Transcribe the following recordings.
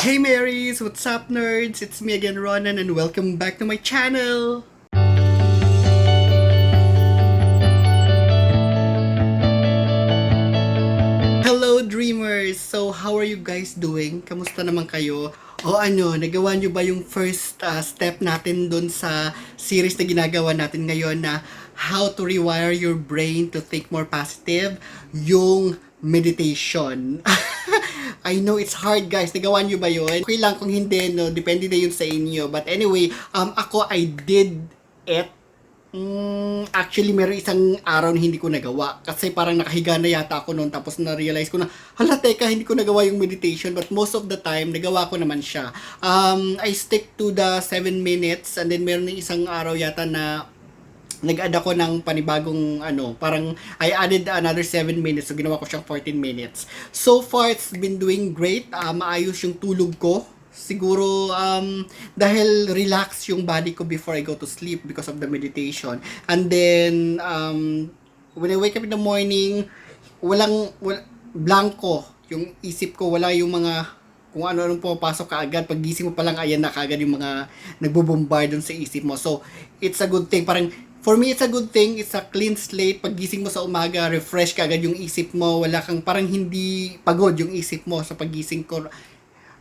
Hey Marys! What's up nerds? It's me again Ronan and welcome back to my channel! Hello dreamers! So how are you guys doing? Kamusta naman kayo? O nagawa nyo ba yung first step natin dun sa series na ginagawa natin ngayon na how to rewire your brain to think more positive? Yung meditation. I know it's hard guys. Nagawa nyo ba yun? Okay lang kung hindi, no? Depende na yun sa inyo. But anyway, ako I did it. Actually, meron isang araw na hindi ko nagawa. Kasi parang nakahiga na yata ako noon. Tapos na-realize ko na, hala teka, hindi ko nagawa yung meditation. But most of the time, nagawa ko naman siya. I stick to the 7 minutes. And then meron na isang araw yata na nag-add ako ng panibagong parang I added another 7 minutes. So, ginawa ko siyang 14 minutes. So far, it's been doing great. Maayos yung tulog ko. Siguro, dahil relax yung body ko before I go to sleep because of the meditation. And then, when I wake up in the morning, blanco yung isip ko. Wala yung mga kung ano-anong pumapasok kaagad. Pag gising mo pa lang, ayan na kaagad yung mga nagbo-bombard dun sa isip mo. So, it's a good thing. Parang, for me, it's a good thing. It's a clean slate. Pag gising mo sa umaga, refresh kaagad yung isip mo. Wala kang, parang hindi pagod yung isip mo sa paggising ko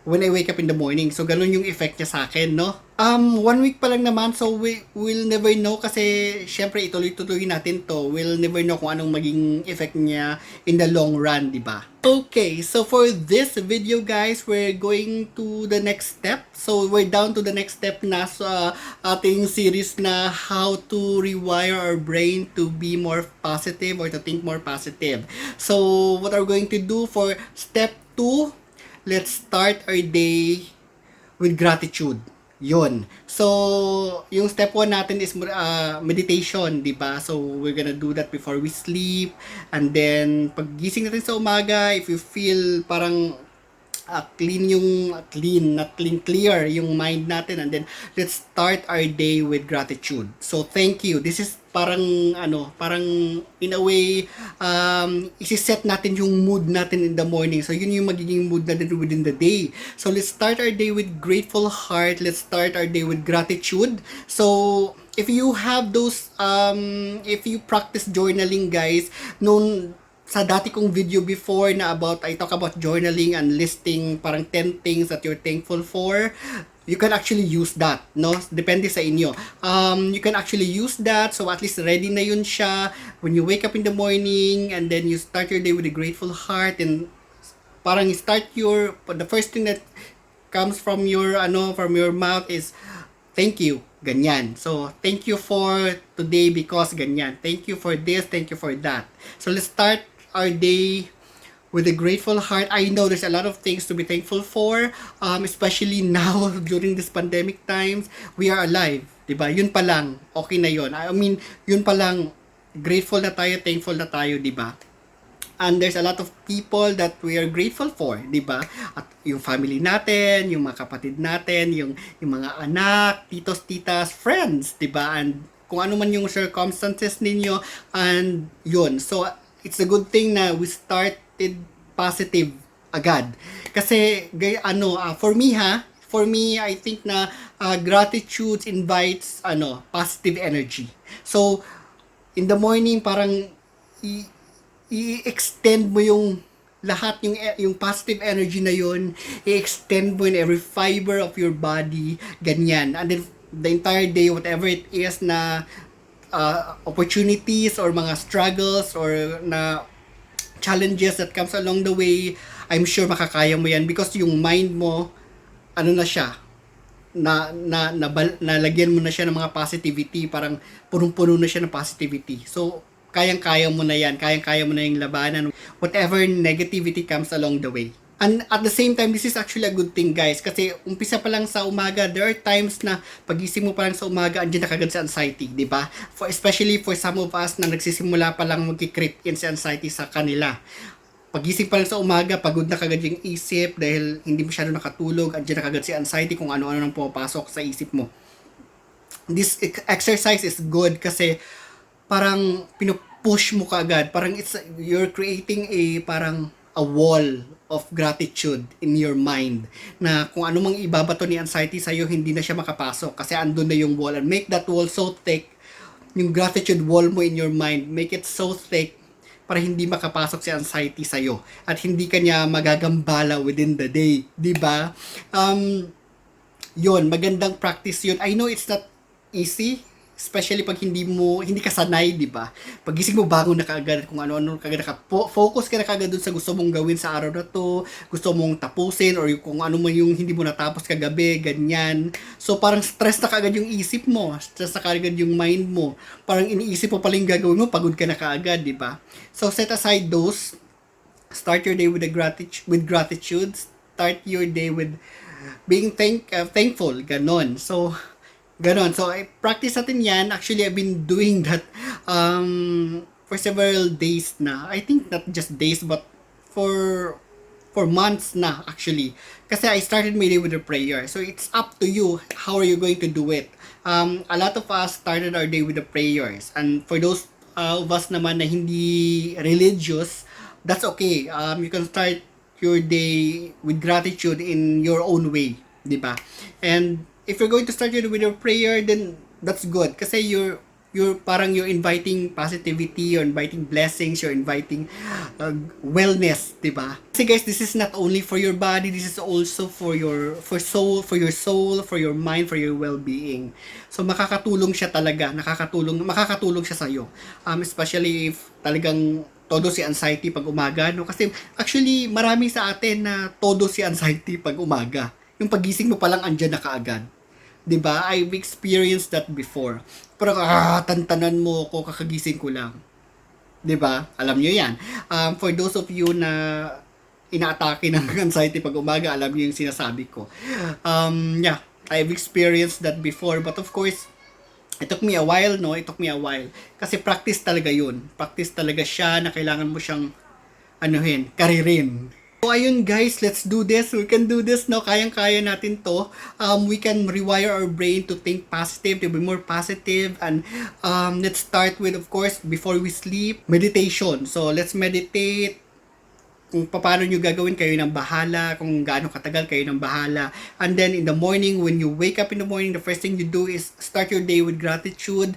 when I wake up in the morning. So, ganun yung effect niya sa akin, no? 1 week pa lang naman, so we'll never know kasi syempre ituloy-tuloy natin to. We'll never know kung anong maging effect niya in the long run, di ba? Okay, so for this video guys, we're going to the next step. So, we're down to the next step na sa ating series na how to rewire our brain to be more positive or to think more positive. So, what are we going to do for step 2? Let's start our day with gratitude. Yun. So, yung step 1 natin is meditation, di ba? So, we're gonna do that before we sleep. And then, pag gising natin sa umaga, if you feel parang clear yung mind natin, and then let's start our day with gratitude. So thank you. This is parang in a way isi-set natin yung mood natin in the morning. So yun yung magiging mood natin within the day. So let's start our day with grateful heart. Let's start our day with gratitude. So if you have those if you practice journaling guys, sa dati kong video before na I talk about journaling and listing parang 10 things that you're thankful for. You can actually use that, no? Depende sa inyo. You can actually use that, so at least ready na yun siya when you wake up in the morning, and then you start your day with a grateful heart, and parang the first thing that comes from your mouth is thank you, ganyan. So, thank you for today because ganyan. Thank you for this, thank you for that. So, let's start our day with a grateful heart. I know there's a lot of things to be thankful for, especially now during this pandemic times. We are alive, diba? Yun pa lang, okay na yun. I mean, yun pa lang, grateful na tayo, thankful na tayo, diba? And there's a lot of people that we are grateful for, di ba? At yung family natin, yung mga kapatid natin, yung mga anak, titos, titas, friends, di ba? And kung ano man yung circumstances ninyo, and yun. So, it's a good thing na we started positive agad. Kasi, for me, I think na gratitude invites, positive energy. So, in the morning, parang i-extend mo yung lahat yung positive energy na yun, i-extend mo in every fiber of your body, ganyan. And then the entire day, whatever it is na opportunities or mga struggles or na challenges that comes along the way, I'm sure makakaya mo yan because yung mind mo na siya, nalagyan mo na siya ng mga positivity, parang punong-puno na siya ng positivity. So kayang-kaya mo na yan, kayang-kaya mo na yung labanan, whatever negativity comes along the way. And at the same time, this is actually a good thing guys, kasi umpisa pa lang sa umaga, there are times na pagising mo pa lang sa umaga, andyan na kagad sa anxiety, di ba? Especially for some of us na nagsisimula pa lang magki-creep in sa anxiety sa kanila. Pagising pa lang sa umaga, pagod na kagad yung isip dahil hindi masyado nakatulog, andyan na kagad si anxiety kung ano-ano nang pumapasok sa isip mo. This exercise is good kasi parang pinupush mo kaagad, parang you're creating a parang a wall of gratitude in your mind na kung ano mang ibabato ni anxiety sa'yo, hindi na siya makapasok kasi andun na yung wall. And make that wall so thick, yung gratitude wall mo in your mind, make it so thick para hindi makapasok si anxiety sa'yo at hindi kanya magagambala within the day, di ba? Yun, magandang practice yun. I know it's not easy, especially pag hindi ka sanay, di ba? Pagising mo, bangon na kaagad kung ano-ano kaagad focus ka na kaagad dun sa gusto mong gawin sa araw na to, gusto mong tapusin, or kung ano man yung hindi mo natapos kagabi, ganyan. So, parang stress na kaagad yung isip mo, stress na kaagad yung mind mo. Parang iniisip mo pala yung gagawin mo, pagod ka na kaagad, di ba? So, set aside those. Start your day with gratitude. Start your day with being thankful, ganon. So, ganon. So, I practice natin yan. Actually, I've been doing that for several days na. I think not just days, but for months na, actually. Kasi I started my day with a prayer. So, it's up to you. How are you going to do it? A lot of us started our day with the prayers. And for those of us naman na hindi religious, that's okay. You can start your day with gratitude in your own way. Diba? And if you're going to start it with your prayer, then that's good. Kasi you're inviting positivity, you're inviting blessings, you're inviting wellness, diba? Kasi guys, this is not only for your body, this is also for your soul, for your mind, for your well-being. So makakatulong siya talaga, makakatulong siya sa iyo. Especially if talagang todo si anxiety pag umaga, no? Kasi actually marami sa atin na todo si anxiety pag umaga. Yung pagising mo pa lang andyan na kaagad. 'Di ba? I've experienced that before. Parang tantanan mo ako kakagising ko lang. 'Di ba? Alam niyo 'yan. For those of you na inaatake ng anxiety pag umaga, alam niyo yung sinasabi ko. Yeah, I've experienced that before, but of course, it took me a while, no? It took me a while. Kasi practice talaga 'yun. Practice talaga siya na kailangan mo siyang karirin. So, ayun guys, let's do this. We can do this, no? Kayang-kaya natin to. We can rewire our brain to think positive, to be more positive. And let's start with, of course, before we sleep, meditation. So, let's meditate. Kung paano nyo gagawin, kayo ng bahala. Kung gaano katagal, kayo ng bahala. And then, in the morning, when you wake up in the morning, the first thing you do is start your day with gratitude.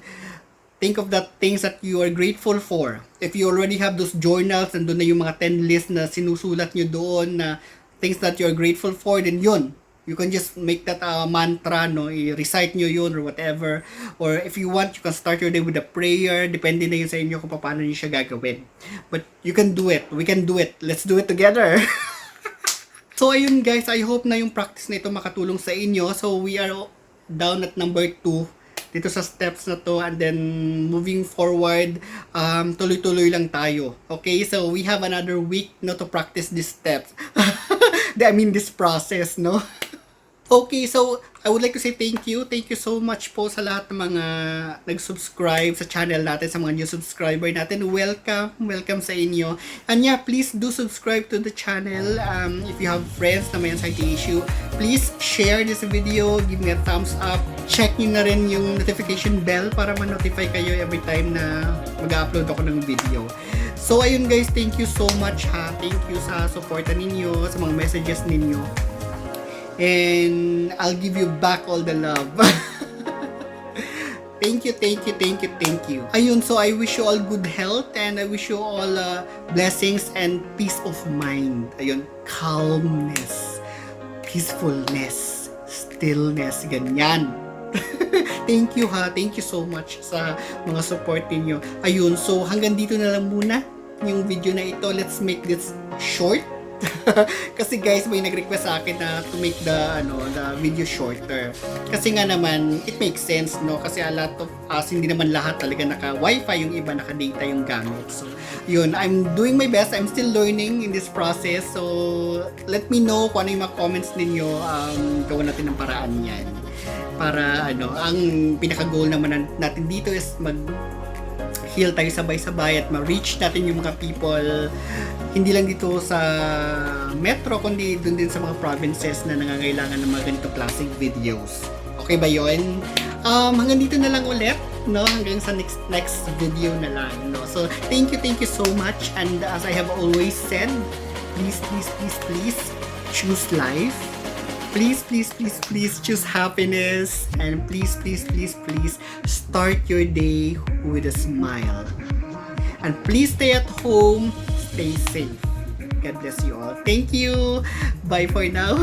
Think of the things that you are grateful for. If you already have those journals, nandun na yung mga 10 lists na sinusulat nyo doon na things that you are grateful for, then yun. You can just make that mantra, no? I-recite nyo yun or whatever. Or if you want, you can start your day with a prayer. Depende na yun sa inyo kung paano nyo siya gagawin. But you can do it. We can do it. Let's do it together. So, ayun guys. I hope na yung practice na ito makatulong sa inyo. So, we are down at number 2. Dito sa steps na to, and then moving forward, tuloy-tuloy lang tayo. Okay, so we have another week, no, to practice these steps. I mean, this process, no? Okay, so I would like to say thank you. Thank you so much po sa lahat ng mga nag-subscribe sa channel natin, sa mga new subscriber natin. Welcome sa inyo. And yeah, please do subscribe to the channel. If you have friends na may anxiety issue, please share this video, give me a thumbs up. Check nyo na rin yung notification bell para ma-notify kayo every time na mag-upload ako ng video. So ayun guys, thank you so much ha. Thank you sa suporta ninyo, sa mga messages ninyo. And I'll give you back all the love. Thank you. Ayun, so I wish you all good health and I wish you all blessings and peace of mind. Ayun, calmness, peacefulness, stillness, ganyan. Thank you ha. Thank you so much sa mga support niyo. Ayun, so hanggang dito na lang muna yung video na ito. Let's make this short. Kasi guys, may nag-request sa akin na to make the video shorter. Kasi nga naman, it makes sense, no? Kasi a lot of us, hindi naman lahat talaga naka-wifi, yung iba naka-data yung gamit. So, yun, I'm doing my best. I'm still learning in this process. So, let me know kung ano yung mga comments ninyo. Gawan natin ng paraan yan. Para, ang pinaka-goal naman natin dito is heal tayo sabay-sabay at ma-reach natin yung mga people hindi lang dito sa metro kundi dun din sa mga provinces na nangangailangan ng mga ganito klaseng videos. Okay ba yun? Hanggang dito na lang ulit, no? Hanggang sa next video na lang, no? So, thank you so much, and as I have always said, please, please, please, please choose life. Please, please, please, please choose happiness. And please, please, please, please start your day with a smile. And please stay at home, stay safe. God bless you all. Thank you. Bye for now.